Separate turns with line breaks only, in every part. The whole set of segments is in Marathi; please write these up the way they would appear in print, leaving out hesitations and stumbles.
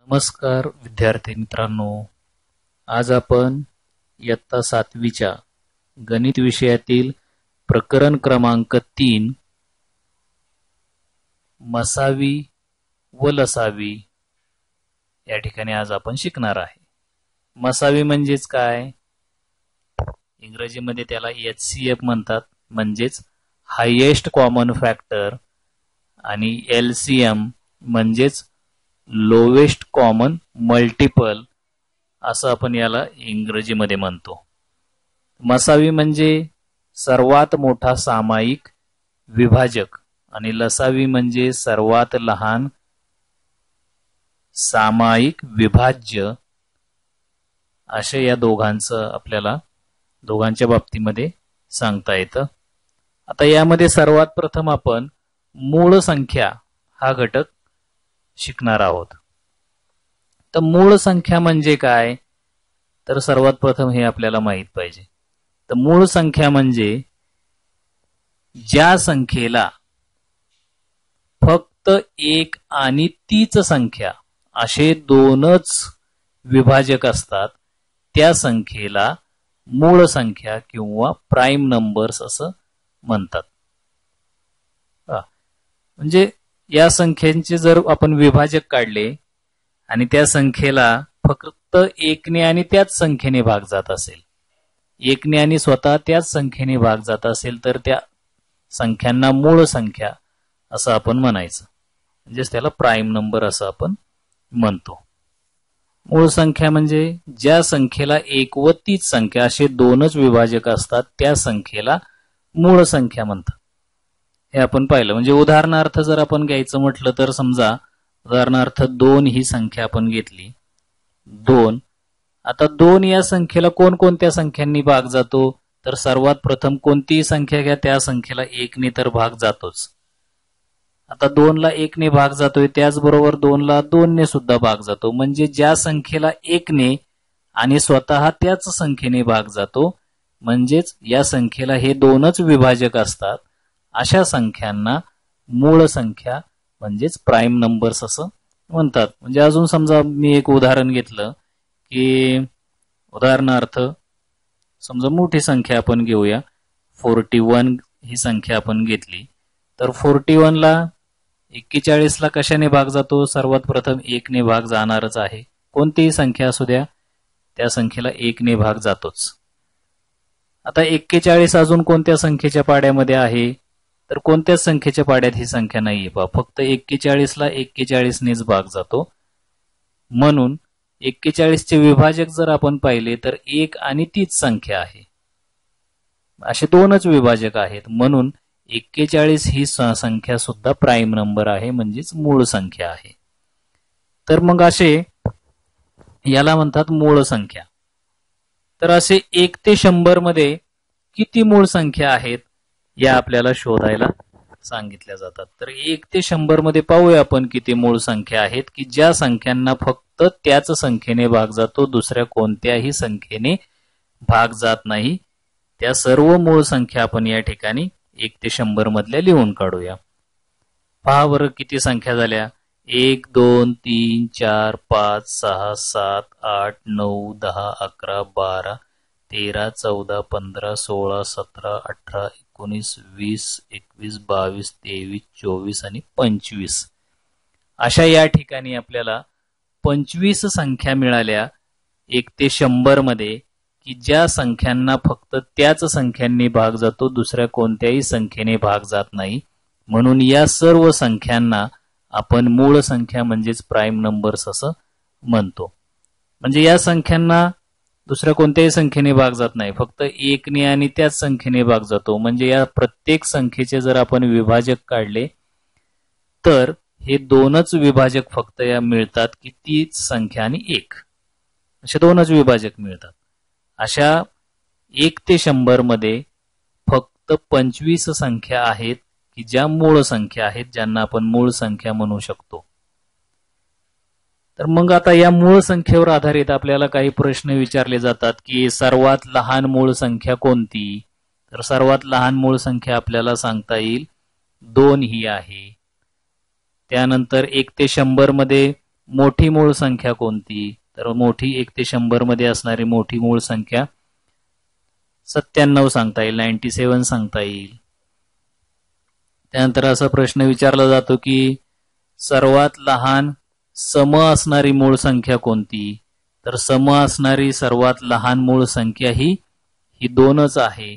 नमस्कार विद्यार्थी मित्रांनो, आज आपण इयत्ता 7वीच्या गणित विषयातील प्रकरण क्रमांक 3 मसावी व लसावी या ठिकाणी आज आपण शिकणार आहे। मसावी म्हणजेच काय? इंग्रजीमध्ये त्याला HCF म्हणतात, म्हणजेच हायेस्ट कॉमन फॅक्टर, आणि LCM म्हणजेच लोवेस्ट कॉमन मल्टिपल असं आपण याला इंग्रजीमध्ये म्हणतो। मसावी म्हणजे सर्वात मोठा सामायिक विभाजक आणि लसावी म्हणजे सर्वात लहान सामायिक विभाज्य, असे या दोघांचं आपल्याला दोघांच्या बाबतीमध्ये सांगता येतं। आता यामध्ये सर्वात प्रथम आपण मूळ संख्या हा घटक शिकणार आहोत। तर मूळ संख्या म्हणजे काय? तर सर्वात प्रथम हे आपल्याला माहित पाहिजे। तर मूळ संख्या म्हणजे ज्या संख्येला फक्त एक आणि तीच संख्या असे दोनच विभाजक असतात, त्या संख्येला मूळ संख्या किंवा प्राईम नंबर्स असं म्हणतात। म्हणजे या संख्यांचे जर आपण विभाजक काढले आणि त्या संख्येला फक्त एकने आणि त्याच संख्येने भाग जात असेल, एकने आणि स्वतः त्याच संख्येने भाग जात असेल, तर त्या संख्यांना मूळ संख्या असं आपण म्हणायचं, म्हणजेच त्याला प्राईम नंबर असं आपण म्हणतो। मूळ संख्या म्हणजे ज्या संख्येला एक व तीच संख्या असे दोनच विभाजक असतात, त्या संख्येला मूळ संख्या म्हणतात। हे आपण पाहिलं। म्हणजे उदाहरणार्थ जर आपण घ्यायचं म्हटलं तर समजा उदाहरणार्थ 2 ही संख्या आपण घेतली, 2। आता 2 या संख्येला कोणकोणत्या संख्यांनी भाग जातो? तर सर्वात प्रथम कोणतीही संख्या घ्या, त्या संख्येला 1 ने तर भाग जातोच। आता 2 ला 1 ने भाग जातोय, त्याचबरोबर 2 ला 2 ने सुद्धा भाग जातो। म्हणजे ज्या संख्येला 1 ने आणि स्वतः त्याच संख्येने भाग जातो, म्हणजेच या संख्येला हे दोनच विभाजक असतात, अशा संख्यांना मूळ संख्या म्हणजेच प्राईम नंबर्स असं म्हणतात। म्हणजे अजून समजा मी एक उदाहरण घेतलं की उदाहरणार्थ समजा मोठी संख्या आपण घेऊया, 41 ही संख्या आपण घेतली, तर 41 ला 41 ला कशाने भाग जातो? सर्वात प्रथम 1 ने भाग जाणारच आहे। कोणतीही संख्या असू द्या, त्या संख्येला 1 ने भाग जातोच। आता 41 अजून कोणत्या संख्येच्या पाड्यामध्ये आहे? तर कोणत्याच संख्येच्या पाड्यात ही संख्या नाहीये पहा, फक्त 41 ला 41 नेच भाग जातो। म्हणून 41 चे विभाजक जर आपण पाहिले तर एक आणि तीच संख्या आहे, असे दोनच विभाजक आहेत। म्हणून 41 ही संख्या सुद्धा प्राईम नंबर आहे, म्हणजेच मूळ संख्या आहे। तर मग असे याला म्हणतात मूळ संख्या। तर असे 1 ते 100 मध्ये किती मूळ संख्या आहेत या आपल्याला शोधायला सांगितल्या जातात। तर 1 ते 100 मध्ये पाहूया आपण किती मूळ संख्या आहेत की ज्या संख्यांना फक्त त्याच संख्येने भाग जातो, दुसऱ्या कोणत्याही संख्येने भाग जात नाही। त्या सर्व मूळ संख्या आपण या ठिकाणी 1 ते 100 मधल्या लिहून काढूया। पहा बरं किती संख्या झाल्या? 1 2 3 4 5 6 7 8 9 10 11 12 13 14 15 16 17 18 19 20 21 22 23 24 आणि 25 अशा या ठिकाणी आपल्याला 25 संख्या मिळाल्या 1 ते 100 मध्ये की ज्या संख्यांना फक्त त्याच संख्यांनी भाग जातो, दुसऱ्या कोणत्याही संख्येने भाग जात नाही। म्हणून या सर्व संख्यांना आपण मूळ संख्या म्हणजेच प्राईम नंबर्स असं म्हणतो। म्हणजे या संख्यांना दुसऱ्या कोणत्याही संख्येने भाग जात नाही, फक्त 1 ने आणि त्याच संख्येने भाग जातो। म्हणजे या प्रत्येक संख्येचे जर आपण विभाजक काढले तर हे दोनच विभाजक फक्त या मिळतात की तीच संख्या आणि 1 असे दोनच विभाजक मिळतात। अशा 1 ते 100 मध्ये फक्त 25 संख्या आहेत की ज्या मूळ संख्या आहेत, ज्यांना आपण मूळ संख्या म्हणू शकतो। तर मग आता या मूळ संख्येवर आधारित आपल्याला काही प्रश्न विचारले जातात की सर्वात लहान मूळ संख्या कोणती? तर सर्वात लहान मूळ संख्या आपल्याला सांगता येईल 2 ही आहे। त्यानंतर 1 ते 100 मध्ये मोठी मूळ संख्या कोणती? तर मोठी 1 ते 100 मध्ये असणारी मोठी मूळ संख्या 97 सांगता येईल, 97 सांगता येईल. त्यानंतर असा प्रश्न विचारला जातो की सर्वात लहान सम असणारी मूळ संख्या कोणती? तर सम असणारी सर्वात लहान मूळ संख्या ही 2च आहे.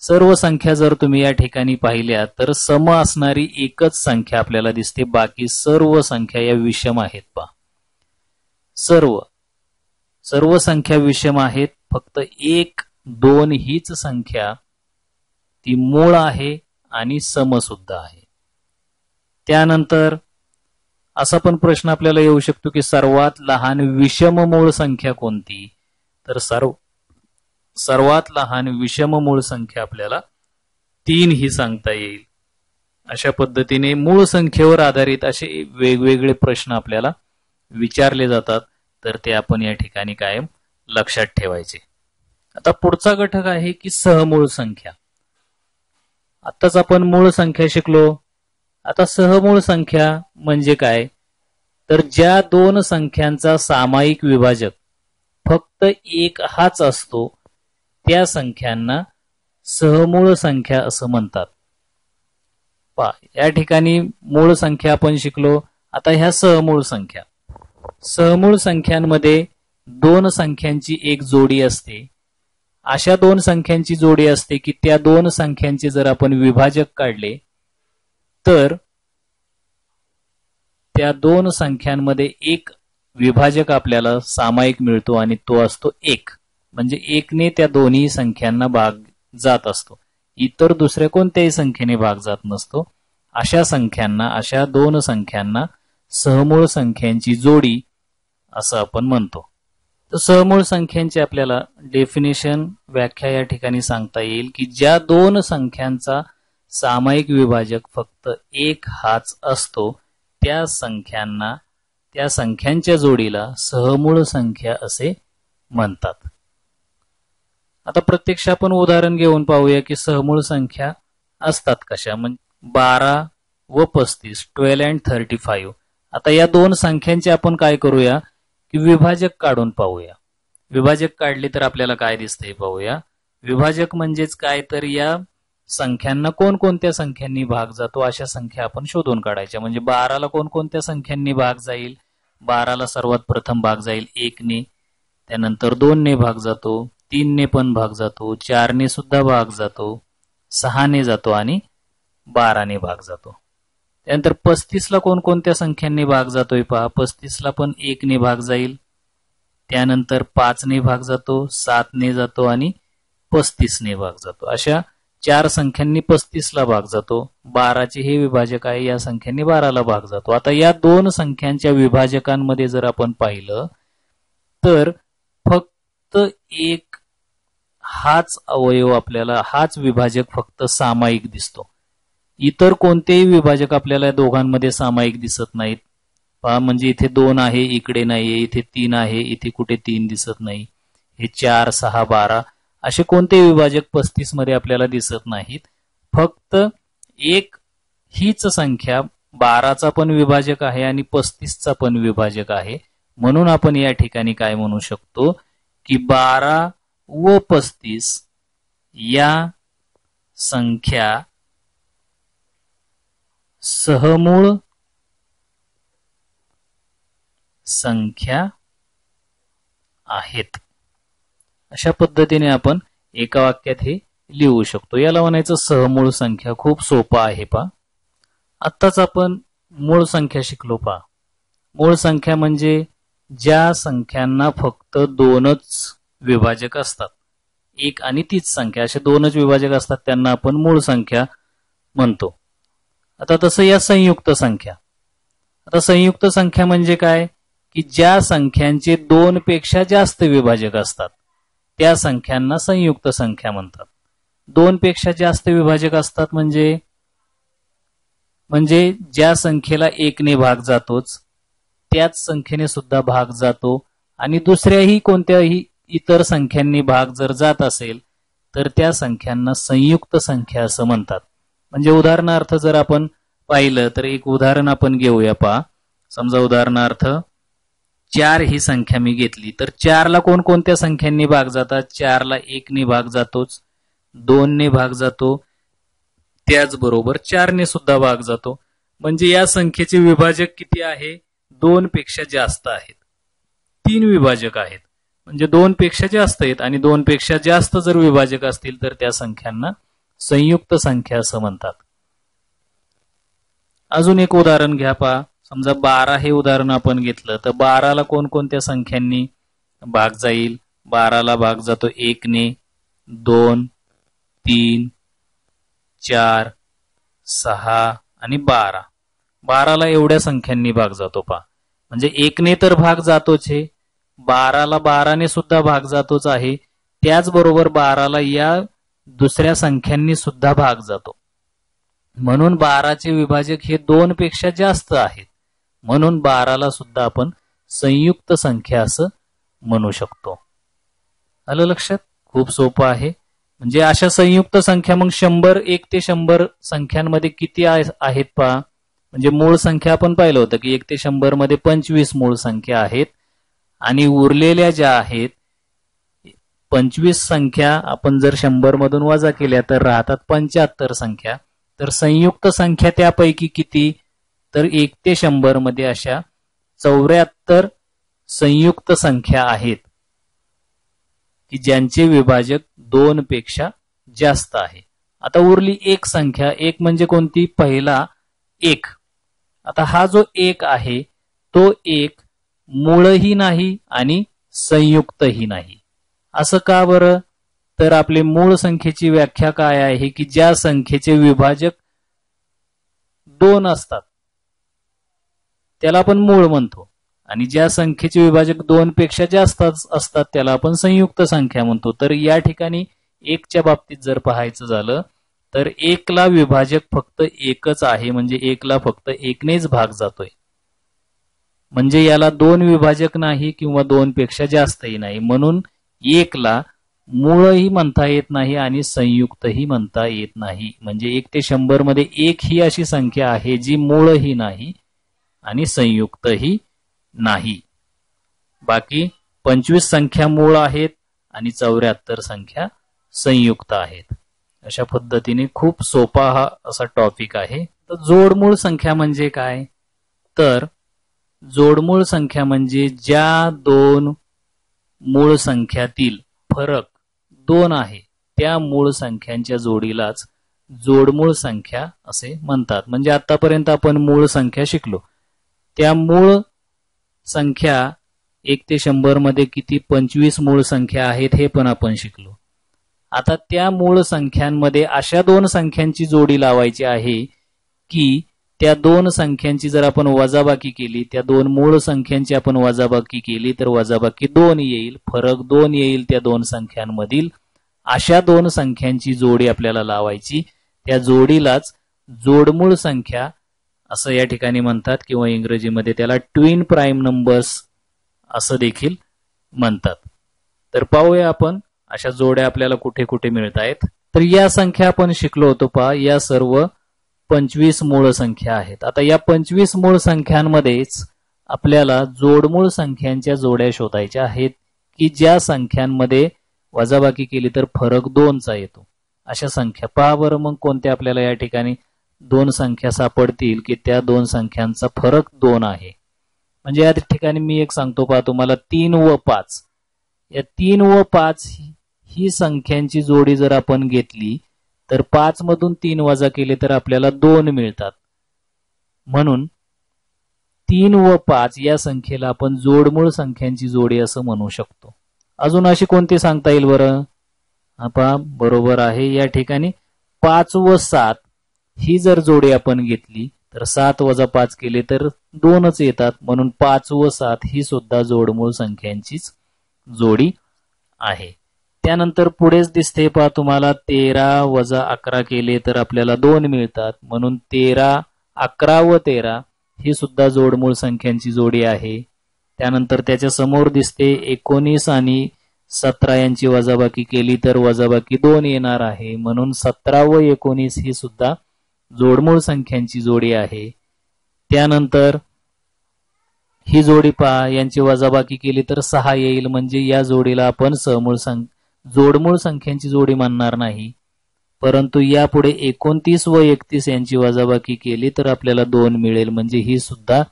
सर्व संख्या जर तुम्ही या ठिकाणी पाहिल्या तर सम असणारी एकच संख्या आपल्याला दिसते, बाकी सर्व संख्या या विषम आहेत. पहा, सर्व संख्या विषम आहेत. फक्त 1, 2 हीच संख्या ती मूळ आहे आणि सम सुद्धा आहे. त्यानंतर असा पण प्रश्न आपल्याला येऊ शकतो की सर्वात लहान विषम मूळ संख्या कोणती? तर सर्वात लहान विषम मूळ संख्या आपल्याला 3 ही सांगता येईल. अशा पद्धतीने मूळ संख्येवर आधारित असे वेगवेगळे प्रश्न आपल्याला विचारले जातात, तर ते आपण या ठिकाणी कायम लक्षात ठेवायचे. आता पुढचा घटक आहे की सहमूळ संख्या. आताच आपण मूळ संख्या शिकलो. आता सहमूळ संख्या म्हणजे काय? तर ज्या दोन संख्यांचा सामायिक विभाजक फक्त एक हाच असतो त्या संख्यांना सहमूळ संख्या असं म्हणतात. पहा, या ठिकाणी मूळ संख्या आपण शिकलो. आता ह्या सहमूळ संख्या. सहमूळ संख्यांमध्ये दोन संख्यांची एक जोडी असते. अशा दोन संख्यांची जोडी असते की त्या दोन संख्यांचे जर आपण विभाजक काढले तर त्या दोन संख्यांमध्ये एक विभाजक आपल्याला सामायिक मिळतो आणि तो असतो 1. म्हणजे 1ने त्या दोन्ही संख्यांना भाग जात असतो. इतर दुसऱ्या कोणत्याही संख्येने भाग जात नसतो. अशा दोन संख्यांना सहमूळ संख्यांची जोडी असं आपण म्हणतो. तर सहमूळ संख्यांची आपल्याला डेफिनेशन व्याख्या या ठिकाणी सांगता येईल की ज्या दोन संख्यांचा सामायिक विभाजक फक्त 1 हाच असतो त्या संख्यांच्या जोडीला सहमूळ संख्या असे म्हणतात. आता प्रत्यक्ष आपण उदाहरण घेऊन पाहूया की सहमूळ संख्या असतात कशा. म्हणजे 12 व 35, 12 and 35. आता या दोन संख्यांचे आपण काय करूया की विभाजक काढून पाहूया. विभाजक काढले तर आपल्याला काय दिसतंय पाहूया. विभाजक म्हणजेच काय, तर या संख्यांना कोणकोणत्या संख्यांनी भाग जातो अशा संख्या आपण शोधून काढायच्या. म्हणजे 12ला कोणकोणत्या संख्यांनी भाग जाईल. 12ला सर्वात प्रथम भाग जाईल 1ने, त्यानंतर 2ने भाग जातो, 3ने पण भाग जातो, 4ने सुद्धा भाग जातो, 6ने जातो आणि 12ने भाग जातो. त्यानंतर 35ला कोणकोणत्या संख्यांनी भाग जातोय पहा. 35ला पण 1ने भाग जाईल, त्यानंतर 5ने भाग जातो, 7ने जातो आणि 35ने भाग जातो. अशा 4 संख्यांनी 35ला भाग जातो. 12चे हे विभाजक आहे, या संख्यांनी 12ला भाग जातो. आता या दोन संख्यांच्या विभाजकांमध्ये जर आपण पाहिलं तर फक्त एक हाच अवयव आपल्याला, हाच विभाजक फक्त सामायिक दिसतो. इतर कोणतेही विभाजक आपल्याला दोघांमध्ये सामायिक दिसत नाहीत. पहा, म्हणजे इथे 2 आहे, इकडे नाहीये, इथे 3 आहे, इथे कुठे 3 दिसत नाही. हे 4, 6, 12 असे कोणते विभाजक 35 मध्ये आपल्याला दिसत नाहीत. फक्त एक हीच संख्या 12चा पण विभाजक आहे आणि 35चा पण विभाजक आहे. म्हणून आपण या ठिकाणी काय म्हणू शकतो की 12 व 35 या संख्या सहमूळ संख्या आहेत. अशा पद्धतीने आपण एका वाक्यात हे लिहू शकतो. याला म्हणायचं सहमूळ संख्या. खूप सोपा आहे पहा. आत्ताच आपण मूळ संख्या शिकलो पहा. मूळ संख्या म्हणजे ज्या संख्यांना फक्त 2च विभाजक असतात. 1 आणि तीच संख्या, असे 2च विभाजक असतात, त्यांना आपण मूळ संख्या म्हणतो. आता तसं या संयुक्त संख्या. आता संयुक्त संख्या म्हणजे काय की ज्या संख्यांचे 2 पेक्षा जास्त विभाजक असतात त्या संख्यांना संयुक्त संख्या म्हणतात. 2 पेक्षा जास्त विभाजक असतात म्हणजे ज्या संख्येला 1ने भाग जातोच त्याच संख्येने सुद्धा भाग जातो आणि दुसऱ्याही कोणत्याही इतर संख्यांनी भाग जर जात असेल तर त्या संख्यांना संयुक्त संख्या असं म्हणतात. म्हणजे उदाहरणार्थ जर आपण पाहिलं तर एक उदाहरण आपण घेऊया पहा. समजा उदाहरणार्थ 4 ही संख्या मी घेतली तर 4ला कोणकोणत्या संख्यांनी भाग जातात? 4ला 1 ने भाग जातोच, 2 ने भाग जातो, त्याचबरोबर 4 ने सुद्धा भाग जातो. म्हणजे या संख्येचे विभाजक किती आहे? 2 पेक्षा जास्त आहेत. 3 विभाजक आहेत म्हणजे 2 पेक्षा जास्त आहेत आणि 2 पेक्षा जास्त जर विभाजक असतील तर त्या संख्यांना संयुक्त संख्या असं म्हणतात. अजून एक उदाहरण घ्या पहा. समजा 12 हे उदाहरण आपण घेतलं तर 12ला कोणकोणत्या संख्यांनी भाग जाईल? 12ला भाग जातो 1 ने, 2, 3, 4, 6 आणि 12. 12ला एवढ्या संख्यांनी भाग जातो पहा. म्हणजे 1 ने तर भाग जातोच आहे, 12ला 12 ने सुद्धा भाग जातोच आहे, त्याचबरोबर 12ला या दुसऱ्या संख्यांनी सुद्धा भाग जातो. म्हणून 12चे विभाजक हे 2 पेक्षा जास्त आहेत. म्हणून 12ला सुद्धा आपण संयुक्त संख्या असं म्हणू शकतो. आलं लक्षात? खूप सोपं आहे. म्हणजे अशा संयुक्त संख्या मग 100 1 ते 100 संख्यांमध्ये किती आहेत पहा. म्हणजे मूळ संख्या आपण पाहिलं होतं की 1 ते 100 मध्ये 25 मूळ संख्या आहेत आणि उरलेल्या ज्या आहेत 25 संख्या आपण जर 100 मधून वजा केल्या तर राहतात 75 संख्या. तर संयुक्त संख्या त्यापैकी किती? तर 1 ते 100 मध्ये अशा 74 संयुक्त संख्या आहेत की ज्यांचे विभाजक 2 पेक्षा जास्त आहे. आता उरली एक संख्या. एक म्हणजे कोणती? पहिला 1. आता हा जो 1 आहे तो 1 मूळही नाही आणि संयुक्तही नाही. असं का बरं? तर आपले मूळ संख्येची व्याख्या काय आहे की ज्या संख्येचे विभाजक 2 असतात त्याला आपण मूळ म्हणतो आणि ज्या संख्येचे विभाजक 2 पेक्षा जास्त असतात त्याला आपण संयुक्त संख्या म्हणतो. तर या ठिकाणी 1च्या बाबतीत जर पाहायचं झालं तर 1ला विभाजक फक्त 1च आहे. म्हणजे 1ला फक्त 1 नेच भाग जातोय. म्हणजे याला 2 विभाजक नाही किंवा 2 पेक्षा जास्तही नाही. म्हणून 1ला मूळही म्हणता येत नाही आणि संयुक्तही म्हणता येत नाही. म्हणजे 1 ते 100 मध्ये 1 ही अशी संख्या आहे जी मूळही नाही आणि संयुक्तही नाही. बाकी 25 संख्या मूळ आहेत आणि 74 संख्या संयुक्त आहेत. अशा पद्धतीने खूप सोपा हा असा टॉपिक आहे. तर जोडमूळ संख्या म्हणजे काय? तर जोडमूळ संख्या म्हणजे ज्या 2 मूळ संख्यातील फरक 2 आहे त्या मूळ संख्यांच्या जोडीलाच जोडमूळ संख्या असे म्हणतात. म्हणजे आतापर्यंत आपण मूळ संख्या शिकलो. त्या मूळ संख्या 1 ते 100 मध्ये किती 25 मूळ संख्या आहेत हे पण आपण शिकलो. आता त्या मूळ संख्यांमध्ये अशा 2 संख्यांची जोडी लावायची आहे की त्या 2 संख्यांची जर आपण वजाबाकी केली, त्या 2 मूळ संख्यांची आपण वजाबाकी केली तर वजाबाकी 2 येईल, फरक 2 येईल त्या 2 संख्यांमधील. अशा 2 संख्यांची जोडी आपल्याला लावायची. त्या जोडीलाच जोडमूळ संख्या असं या ठिकाणी म्हणतात किंवा इंग्रजीमध्ये त्याला ट्विन प्राईम नंबर्स असं देखील म्हणतात. तर पाहूया आपण अशा जोड्या आपल्याला कुठे कुठे मिळत आहेत. तर या संख्या आपण शिकलो होतो पहा. या सर्व 25 मूळ संख्या आहेत. आता या 25 मूळ संख्यांमध्येच आपल्याला जोडमूळ संख्यांच्या जोड्या शोधायच्या आहेत की ज्या संख्यांमध्ये वजाबाकी केली तर फरक 2चा येतो. अशा संख्या पहा बरं मग कोणत्या आपल्याला या ठिकाणी 2 संख्या सापडतील की त्या 2 संख्यांचा फरक 2 आहे. म्हणजे या ठिकाणी मी एक सांगतो पहा तुम्हाला 3 व 5. या 3 व 5 ही संख्यांची जोडी जर आपण घेतली तर 5 मधून 3 वजा केले तर आपल्याला 2 मिळतात. म्हणून 3 व 5 या संख्येला आपण जोडमूळ संख्यांची जोडी असं म्हणू शकतो. अजून अशी कोणती सांगता येईल बरं? पहा बरोबर आहे. या ठिकाणी 5 व 7 ही जर जोडी आपण घेतली तर 7 वजा 5 केले तर 2च येतात. म्हणून 5 व 7 ही सुद्धा जोडमूळ संख्यांचीच जोडी आहे. त्यानंतर पुढेच दिसते पहा तुम्हाला 13 वजा 11 केले तर आपल्याला 2 मिळतात. म्हणून 13, 11 व 13 ही सुद्धा जोडमूळ संख्यांची जोडी आहे. त्यानंतर त्याच्या समोर दिसते 19 आणि 17 यांची वजाबाकी केली तर वजाबाकी 2 येणार आहे. म्हणून 17 व 19 ही सुद्धा जोडमूळ संख्यांची जोडी आहे. त्यानंतर ही जोडी पहा, यांची वजाबाकी केली तर 6 येईल, म्हणजे या जोडीला आपण जोडमूळ संख्यांची जोडी मानणार नाही. परंतु यापुढे 29 व 31 यांची वजाबाकी केली तर आपल्याला 2 मिळेल, म्हणजे ही सुद्धा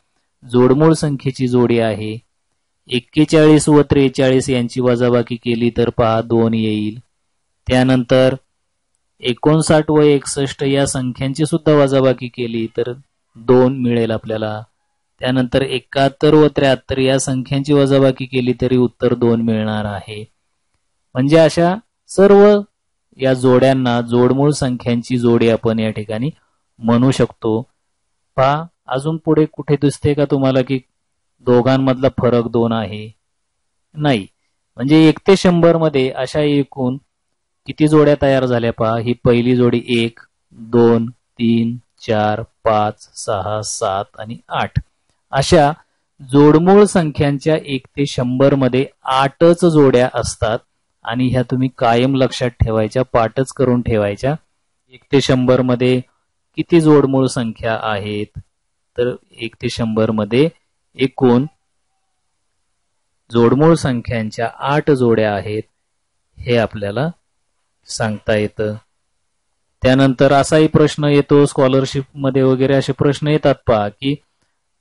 जोडमूळ संख्येची जोडी आहे. 41 व 43 यांची वजाबाकी केली तर पहा 2 येईल. त्यानंतर 59 व 61 या संख्यांची सुद्धा वजाबाकी केली तर 2 मिळेल आपल्याला. त्यानंतर 71 व 73 या संख्यांची वजाबाकी केली तरी उत्तर 2 मिळणार आहे. म्हणजे अशा सर्व या जोड्यांना जोडमूळ संख्यांची जोडी आपण या ठिकाणी म्हणू शकतो. पहा अजून पुढे कुठे दिसते का तुम्हाला की दोघांमधला फरक 2 आहे? नाही. म्हणजे 1 ते 100 मध्ये अशा एकूण किती जोड्या तयार झाल्या पहा. ही पहिली जोडी 1, 2, 3, 4, 5, 6, 7 आणि 8. अशा जोडमूळ संख्यांच्या 1 ते 100 मध्ये 8च जोड्या असतात आणि ह्या तुम्ही कायम लक्षात ठेवायच्या, पाठच करून ठेवायच्या. 1 ते 100 मध्ये किती जोडमूळ संख्या आहेत? तर 1 ते 100 मध्ये एकूण जोडमूळ संख्यांच्या 8 जोड्या आहेत हे आपल्याला सांगता येतं. त्यानंतर असाही प्रश्न येतो स्कॉलरशिप मध्ये वगैरे, असे प्रश्न येतात पहा की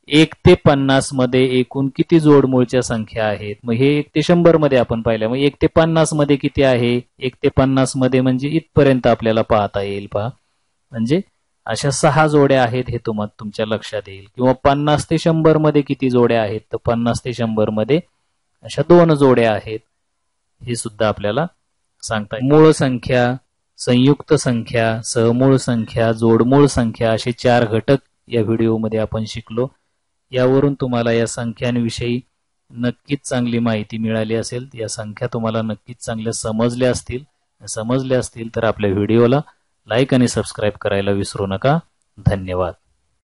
1 ते 50 मध्ये एकूण किती जोडमूळच्या संख्या आहेत. मग हे 1 ते 100 मध्ये आपण पाहिलं. मग 1 ते 50 मध्ये किती आहे? 1 ते 50 मध्ये म्हणजे इथपर्यंत आपल्याला पाहता येईल पहा. म्हणजे अशा 6 जोड्या आहेत हे तुमच्या लक्षात येईल. किंवा 50 ते 100 मध्ये किती जोड्या आहेत? तर 50 ते 100 मध्ये अशा 2 जोड्या आहेत हे सुद्धा आपल्याला सांगता येईल. मूळ संख्या, संयुक्त संख्या, सहमूळ संख्या, जोडमूळ संख्या असे 4 घटक या व्हिडिओमध्ये आपण शिकलो. यावरून तुम्हाला या संख्यांविषयी नक्कीच चांगली माहिती मिळाली असेल. या संख्या तुम्हाला नक्कीच चांगल्या समजल्या असतील तर आपल्या व्हिडिओला लाईक आणि सबस्क्राईब करायला विसरू नका. धन्यवाद.